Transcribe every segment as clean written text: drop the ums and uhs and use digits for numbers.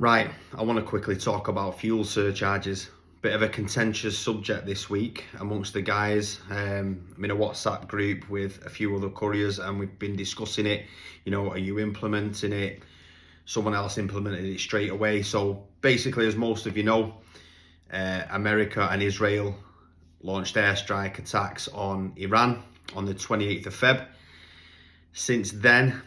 Right, I want to quickly talk about fuel surcharges. Bit of a contentious subject this week amongst the guys. I'm in a WhatsApp group with a few other couriers and we've been discussing it. Are you implementing it? Someone else implemented it straight away. So basically, as most of you know, America and Israel launched airstrike attacks on Iran on the 28th of Feb. Since then,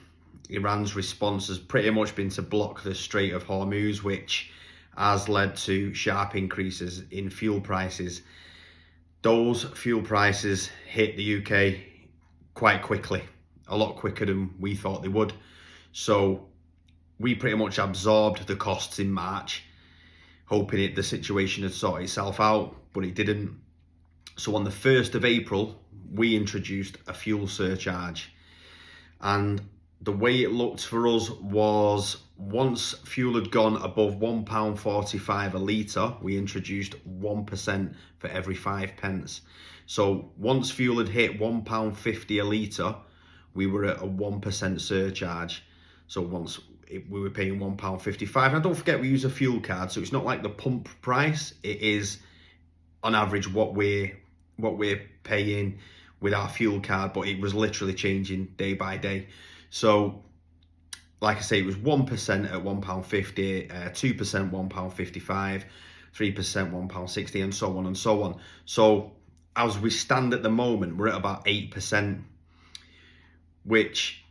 Iran's response has pretty much been to block the Strait of Hormuz, which has led to sharp increases in fuel prices. Those fuel prices hit the UK quite quickly, a lot quicker than we thought they would. So we pretty much absorbed the costs in March, hoping the situation had sorted itself out, but it didn't. So on the 1st of April, we introduced a fuel surcharge. And the way it looked for us was once fuel had gone above £1.45 a litre, we introduced 1% for every 5 pence. So once fuel had hit £1.50 a litre, we were at a 1% surcharge. So we were paying £1.55. And don't forget, we use a fuel card, so it's not like the pump price. It is on average what we're paying with our fuel card, but it was literally changing day by day. So, like I say, it was 1% at £1.50, 2% £1.55, 3% £1.60, and so on and so on. So, as we stand at the moment, we're at about 8%, which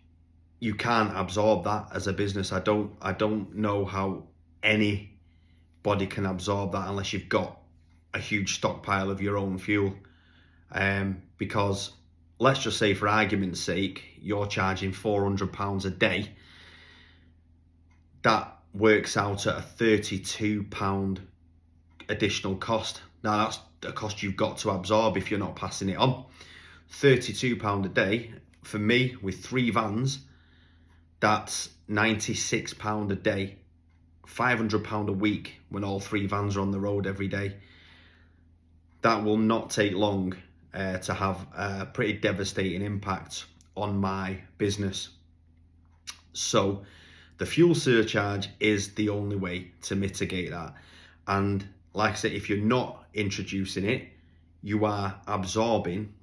you can't absorb that as a business. I don't know how anybody can absorb that unless you've got a huge stockpile of your own fuel. Because let's just say, for argument's sake, you're charging £400 a day. That works out at a £32 additional cost. Now that's a cost you've got to absorb if you're not passing it on. £32 a day, for me, with 3 vans, that's £96 a day, £500 a week when all 3 vans are on the road every day. That will not take long to have a pretty devastating impact on my business. So the fuel surcharge is the only way to mitigate that. And like I said, if you're not introducing it, you are absorbing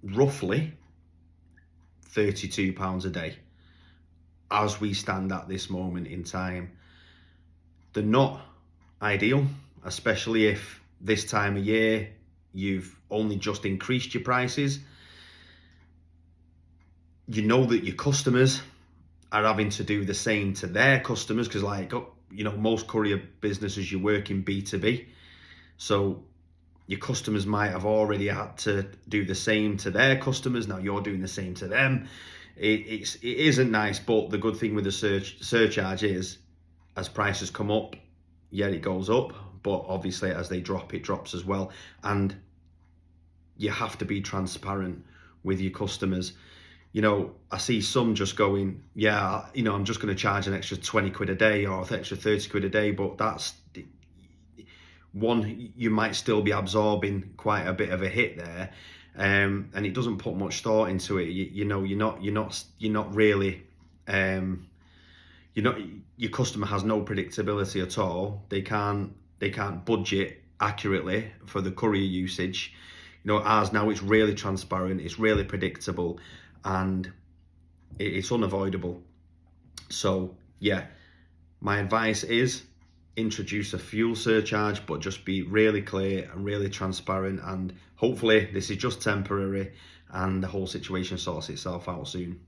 roughly £32 a day as we stand at this moment in time. They're not ideal, especially if this time of year you've only just increased your prices. You know that your customers are having to do the same to their customers, because most courier businesses, you work in B2B. So your customers might have already had to do the same to their customers. Now you're doing the same to them. It isn't nice, but the good thing with the surcharge is, as prices come up, yeah, it goes up, but obviously as they drop, it drops as well. And you have to be transparent with your customers. I see some just going, yeah, I'm just going to charge an extra 20 quid a day or an extra 30 quid a day, but that's one, you might still be absorbing quite a bit of a hit there. And it doesn't put much thought into it. You're not really, your customer has no predictability at all. They can't budget accurately for the courier usage. Ours now, it's really transparent, it's really predictable, and it's unavoidable. So yeah, my advice is introduce a fuel surcharge, but just be really clear and really transparent, and hopefully this is just temporary and the whole situation sorts itself out soon.